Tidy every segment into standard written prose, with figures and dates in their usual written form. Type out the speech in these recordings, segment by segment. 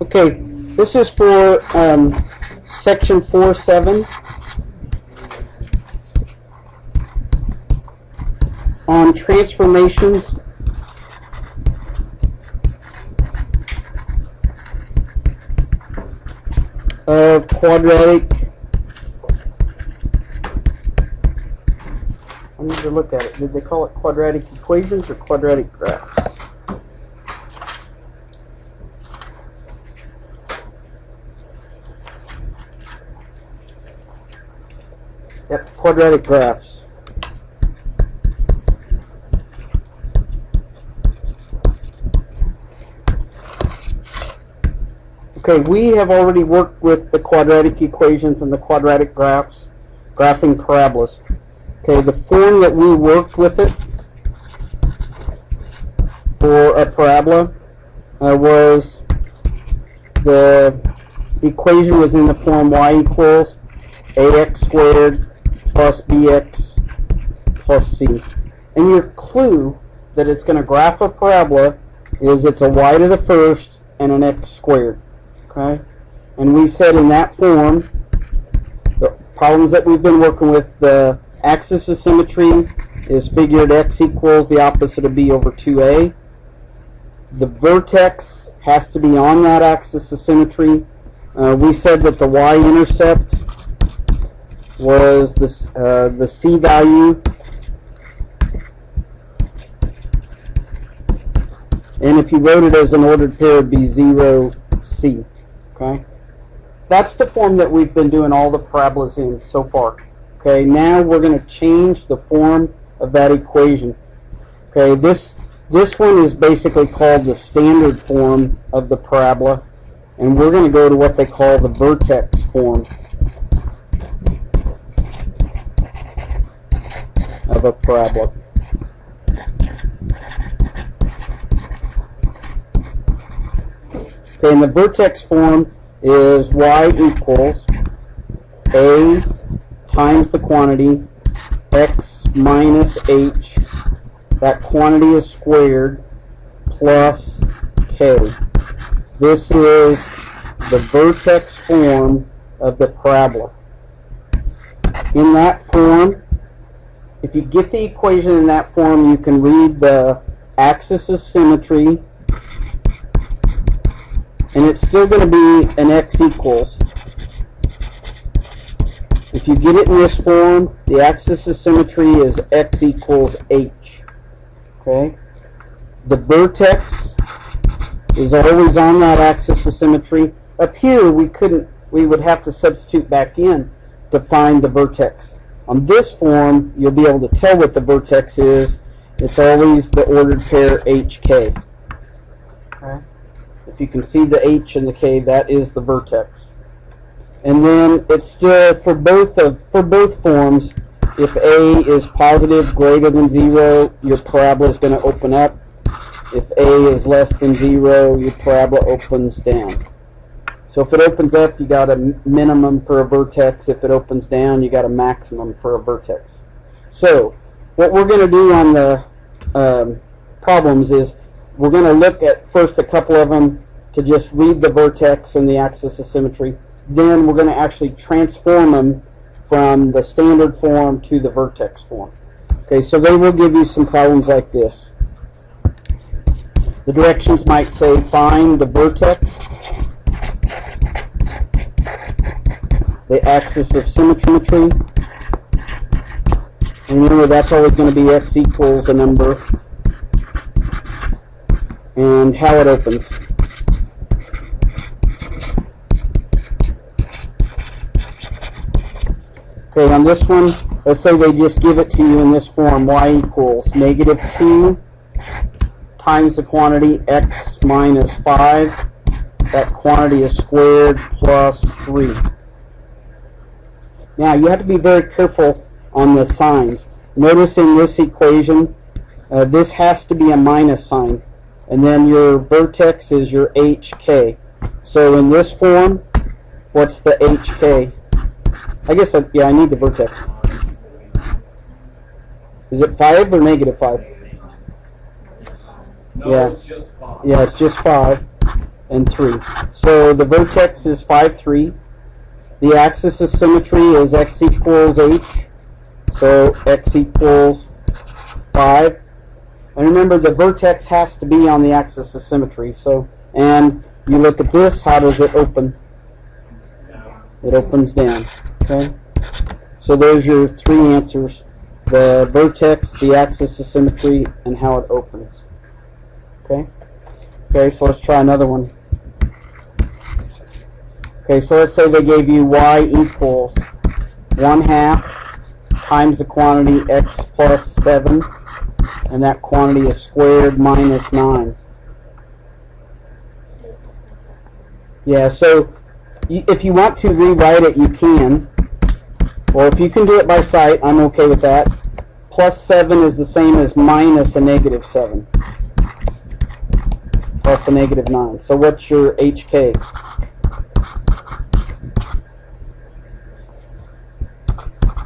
Okay, this is for section 4.7 on transformations of quadratic. I need to look at it. Did they call it quadratic equations or quadratic graphs? Yep, quadratic graphs. Okay, we have already worked with the quadratic equations and the quadratic graphs, graphing parabolas. Okay, the form that we worked with it for a parabola was the equation was in the form y equals ax squared plus bx plus c. And your clue that it's going to graph a parabola is it's a y to the first and an x squared. Okay? And we said in that form, the problems that we've been working with, the axis of symmetry is figured x equals the opposite of b over 2a. The vertex has to be on that axis of symmetry. We said that the y-intercept was the c value, and if you wrote it as an ordered pair, it would be 0c. Okay, that's the form that we've been doing all the parabolas in so far. Okay, now we're going to change the form of that equation. Okay, this one is basically called the standard form of the parabola, and we're going to go to what they call the vertex form of a parabola. Okay, and the vertex form is y equals a times the quantity x minus h, that quantity is squared, plus k. This is the vertex form of the parabola. In that form, if you get the equation in that form, you can read the axis of symmetry, and it's still going to be an x equals. If you get it in this form, the axis of symmetry is x equals h. Okay? The vertex is always on that axis of symmetry. Up here, we would have to substitute back in to find the vertex. On this form, you'll be able to tell what the vertex is. It's always the ordered pair hk. Okay? If you can see the h and the k, that is the vertex. And then it's still for both forms. If a is positive, greater than 0, your parabola is going to open up. If a is less than 0, your parabola opens down. So if it opens up, you got a minimum for a vertex. If it opens down, you got a maximum for a vertex. So what we're going to do on the problems is we're going to look at first a couple of them to just read the vertex and the axis of symmetry. Then we're going to actually transform them from the standard form to the vertex form. Okay, so they will give you some problems like this. The directions might say find the vertex, the axis of symmetry, and remember that's always going to be x equals a number, and how it opens. Okay, on this one, let's say they just give it to you in this form, y equals negative 2 times the quantity x minus 5. That quantity is squared plus 3. Now, you have to be very careful on the signs. Notice in this equation, this has to be a minus sign. And then your vertex is your hk. So in this form, what's the hk? I guess, yeah, I need the vertex. Is it 5 or negative 5? No, Yeah. it's just 5. Yeah, it's just 5. and 3. So the vertex is 5, 3. The axis of symmetry is x equals h. So x equals 5. And remember, the vertex has to be on the axis of symmetry. So, and you look at this, how does it open? It opens down. Okay? So there's your 3 answers. The vertex, the axis of symmetry, and how it opens. Okay? Okay, so let's try another one. Okay, so let's say they gave you y equals 1/2 times the quantity x plus 7, and that quantity is squared minus 9. Yeah, so if you want to rewrite it, you can. Or if you can do it by sight, I'm okay with that. Plus 7 is the same as minus a negative 7. Plus a negative 9. So what's your HK?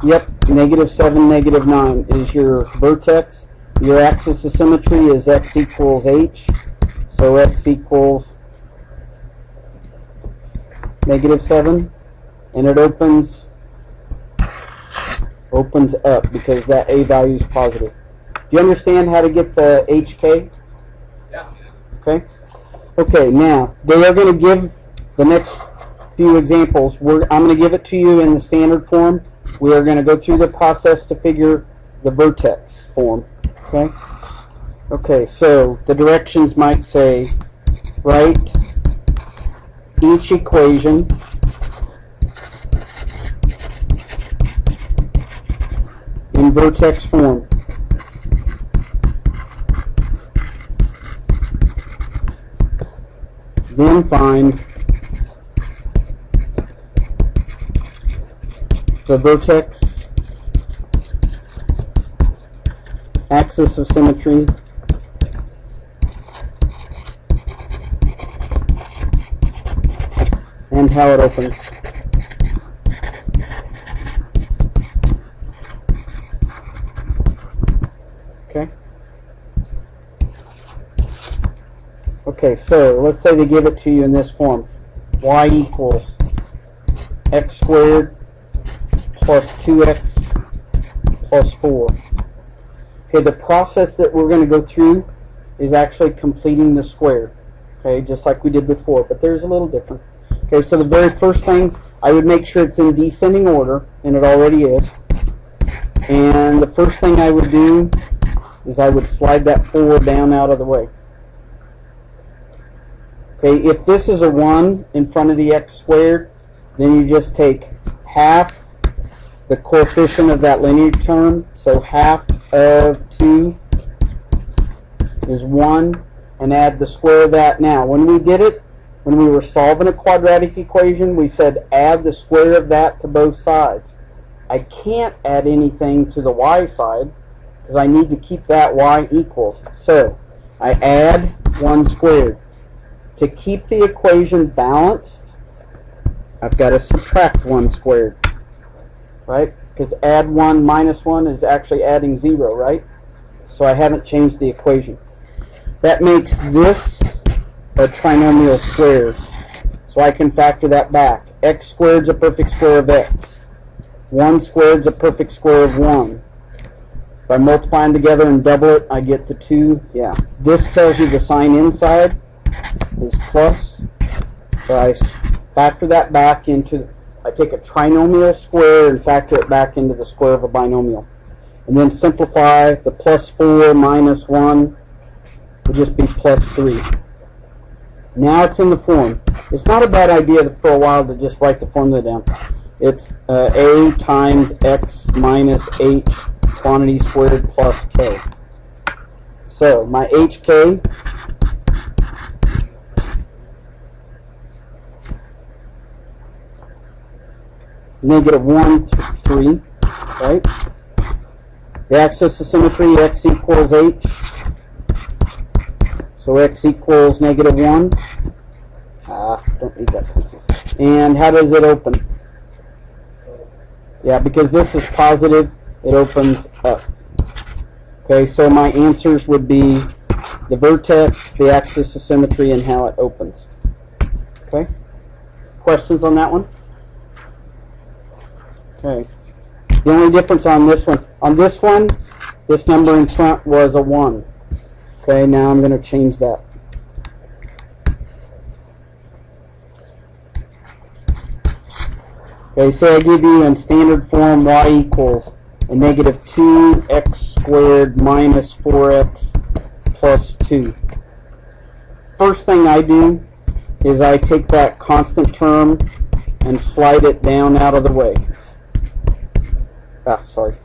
Yep, negative 7, negative 9 is your vertex. Your axis of symmetry is x equals h. So x equals negative 7. And it opens up because that a value is positive. Do you understand how to get the HK? Yeah. Okay. Okay, now they are going to give the next few examples. I'm going to give it to you in the standard form. We are going to go through the process to figure the vertex form. Okay? Okay, so the directions might say write each equation in vertex form. Then find the vertex, axis of symmetry, and how it opens. Okay? Okay, so let's say they give it to you in this form. Y equals x squared plus 2x plus 4. Okay, the process that we're going to go through is actually completing the square. Okay, just like we did before, but there's a little different. Okay, so the very first thing, I would make sure it's in descending order, and it already is. And the first thing I would do is I would slide that 4 down out of the way. Okay, if this is a 1 in front of the x squared, then you just take half the coefficient of that linear term, so half of 2 is 1, and add the square of that. Now, when we did it, when we were solving a quadratic equation, we said add the square of that to both sides. I can't add anything to the y side because I need to keep that y equals. So I add 1 squared. To keep the equation balanced, I've got to subtract 1 squared. Right? Because add 1 minus 1 is actually adding 0, right? So I haven't changed the equation. That makes this a trinomial square. So I can factor that back. X squared is a perfect square of x. 1 squared is a perfect square of 1. If I multiply them together and double it, I get the 2. Yeah. This tells you the sign inside is plus. So I factor that back into, I take a trinomial square and factor it back into the square of a binomial. And then simplify. The plus 4 minus 1 will just be plus 3. Now it's in the form. It's not a bad idea for a while to just write the formula down. It's a times x minus h quantity squared plus k. So my hk negative 1, 3, right? The axis of symmetry, x equals h. So x equals negative 1. Don't need that pencil. And how does it open? Yeah, because this is positive, it opens up. Okay, so my answers would be the vertex, the axis of symmetry, and how it opens. Okay. Questions on that one? Okay. The only difference on this one, this number in front was a 1. Okay, now I'm going to change that. Okay, so I give you in standard form y equals a negative 2x squared minus 4x plus 2. First thing I do is I take that constant term and slide it down out of the way. Sorry.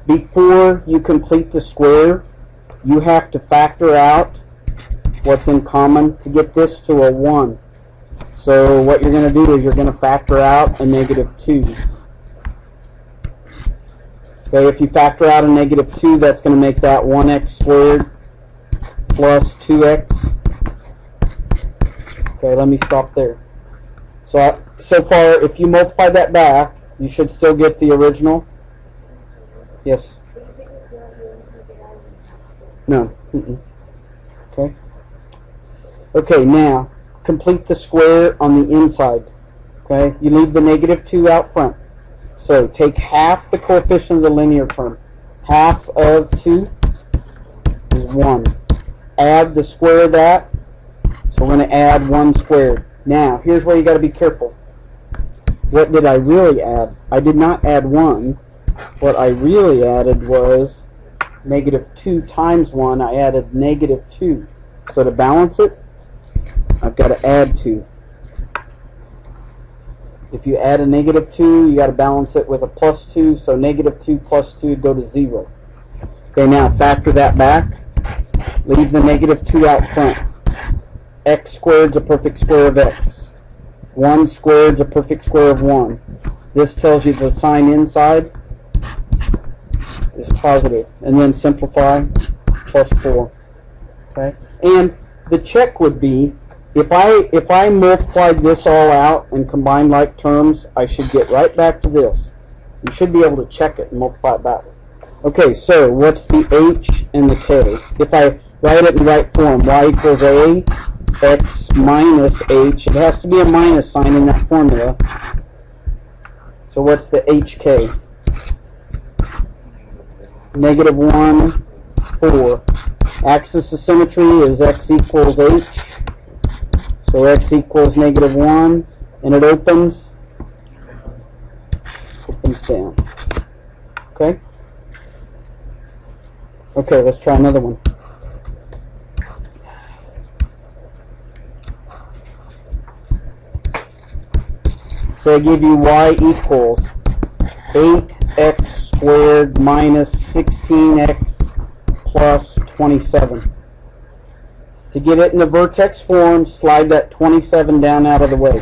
Before you complete the square, you have to factor out what's in common to get this to a 1. So what you're going to do is you're going to factor out a negative 2. Okay, if you factor out a negative 2, that's going to make that 1x squared plus 2x. Okay, let me stop there. So far, if you multiply that back, you should still get the original. Yes? No. Okay. Okay, now, complete the square on the inside. Okay, you leave the negative 2 out front. So take half the coefficient of the linear term. Half of 2 is 1. Add the square of that. So we're going to add 1 squared. Now, here's where you got to be careful. What did I really add? I did not add 1. What I really added was negative 2 times 1. I added negative 2. So to balance it, I've got to add 2. If you add a negative 2, you got to balance it with a plus 2. So negative 2 plus 2 would go to 0. Okay, now factor that back. Leave the negative 2 out front. X squared is a perfect square of x. 1 squared is a perfect square of 1. This tells you the sign inside is positive. And then simplify, plus 4. Okay? And the check would be, if I multiplied this all out and combined like terms, I should get right back to this. You should be able to check it and multiply it back. Okay, so what's the h and the k? If I write it in the right form, y equals a, x minus h. It has to be a minus sign in that formula. So what's the hk? Negative 1, 4. Axis of symmetry is x equals h. So x equals negative 1, and it opens down. Okay? Okay, let's try another one. So I give you y equals 8x squared minus 16x plus 27. To get it in the vertex form, slide that 27 down out of the way.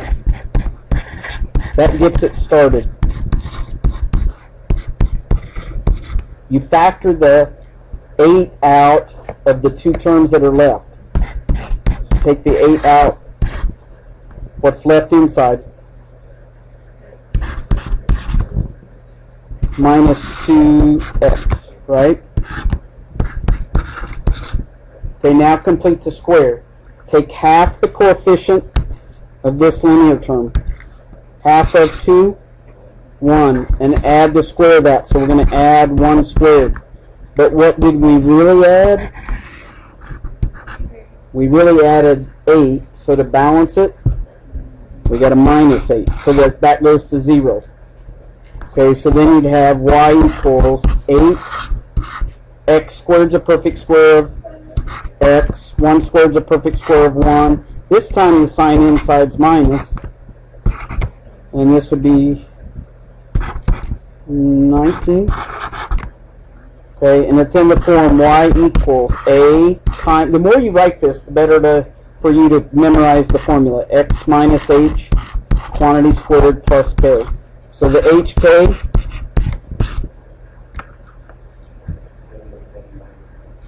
That gets it started. You factor the 8 out of the 2 terms that are left. So take the 8 out. What's left inside? Minus 2x, right? Okay, now complete the square. Take half the coefficient of this linear term. Half of 2, 1, and add the square of that. So we're going to add 1 squared. But what did we really add? We really added 8. So to balance it, we got a minus 8. So that goes to 0. Okay, so then you'd have y equals 8. X squared is a perfect square of x. 1 squared is a perfect square of 1. This time the sign inside's minus. And this would be 19. Okay, and it's in the form y equals a times. The more you write this, the better for you to memorize the formula. X minus h, quantity squared plus k. So the hk,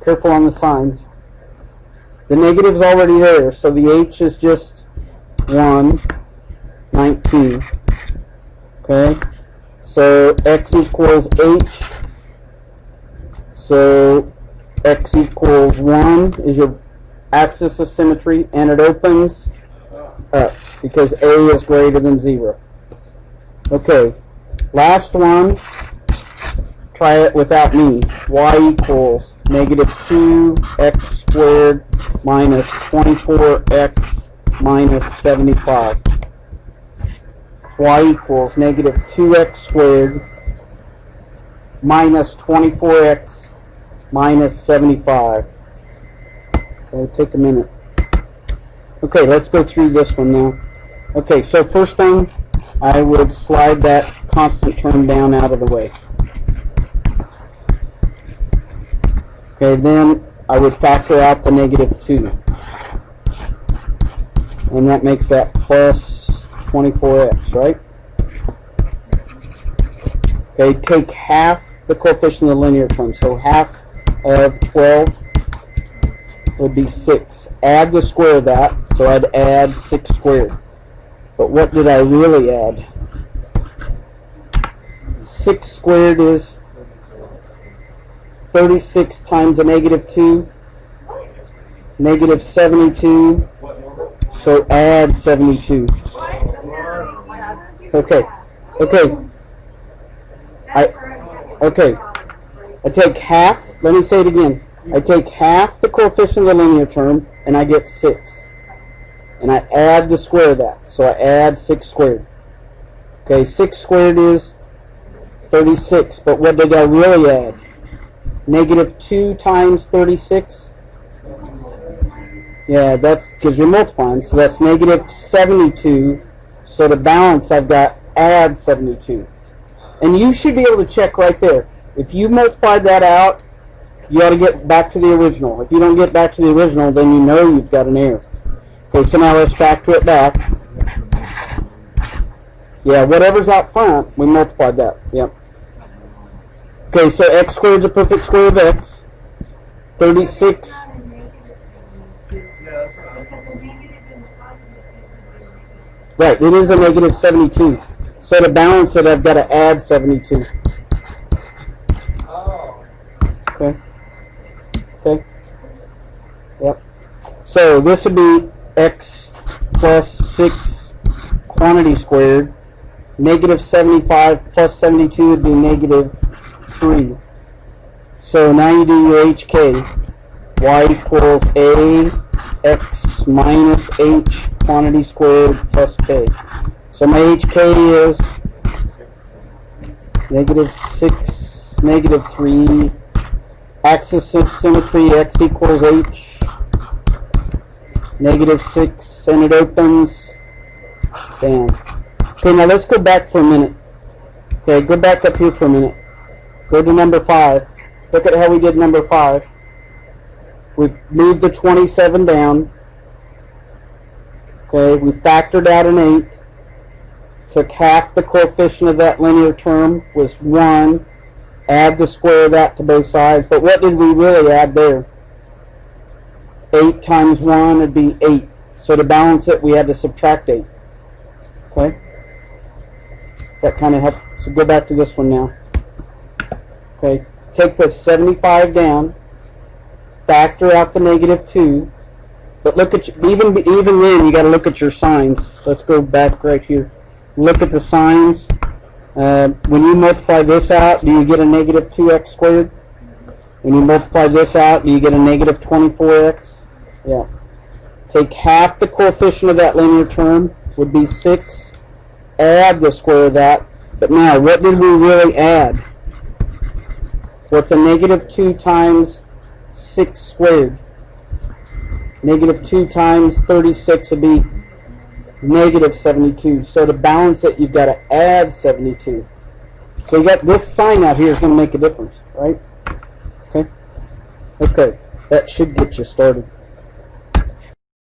careful on the signs. The negative's already there, so the h is just 1, 19. Okay, so x equals h. So x equals 1 is your axis of symmetry, and it opens up because A is greater than 0. Okay, last one. Try it without me. Y equals negative 2x squared minus 24x minus 75. Y equals negative 2x squared minus 24x minus 75. Okay, take a minute. Okay, let's go through this one now. Okay, so first thing, I would slide that constant term down out of the way. Okay, then I would factor out the negative 2. And that makes that plus 24x, right? Okay, take half the coefficient of the linear term. So half of 12 would be 6. Add the square of that, so I'd add 6 squared. But what did I really add? 6 squared is 36 times a negative 2, negative 72, so add 72. Okay, I take half, let me say it again, I take half the coefficient of the linear term and I get 6. And I add the square of that, so I add 6 squared. Okay, 6 squared is 36, but what did I really add? Negative 2 times 36? Yeah, that's because you're multiplying, so that's negative 72. So to balance, I've got add 72. And you should be able to check right there. If you multiplied that out, you ought to get back to the original. If you don't get back to the original, then you know you've got an error. Okay, so now let's factor it back. Yeah, whatever's out front, we multiplied that. Yep. Okay, so x squared is a perfect square of x. 36. Right, it is a negative 72. So to balance it, I've got to add 72. Okay. Okay. Yep. So this would be x plus 6 quantity squared. Negative 75 plus 72 would be negative 3. So now you do your HK. Y equals A x minus h quantity squared plus k. So my HK is negative 6, negative 3. Axis of symmetry, x equals h. Negative 6, and it opens. Bam. Okay, now let's go back for a minute. Okay, go back up here for a minute. Go to number 5. Look at how we did number 5. We moved the 27 down. Okay, we factored out an 8. Took half the coefficient of that linear term, was 1. Add the square of that to both sides. But what did we really add there? 8 times 1 would be 8. So to balance it, we had to subtract 8. Okay? Does that kind of help? So go back to this one now. Okay, take the 75 down. Factor out the negative 2. But look at even then, you got to look at your signs. Let's go back right here. Look at the signs. When you multiply this out, do you get a negative 2x squared? When you multiply this out, do you get a negative 24x? Yeah. Take half the coefficient of that linear term, would be 6. Add the square of that. But now, what did we really add? What's a negative 2 times 6 squared? Negative 2 times 36 would be negative 72. So to balance it, you've got to add 72. So you got this sign out here is going to make a difference, right? Okay? Okay, that should get you started.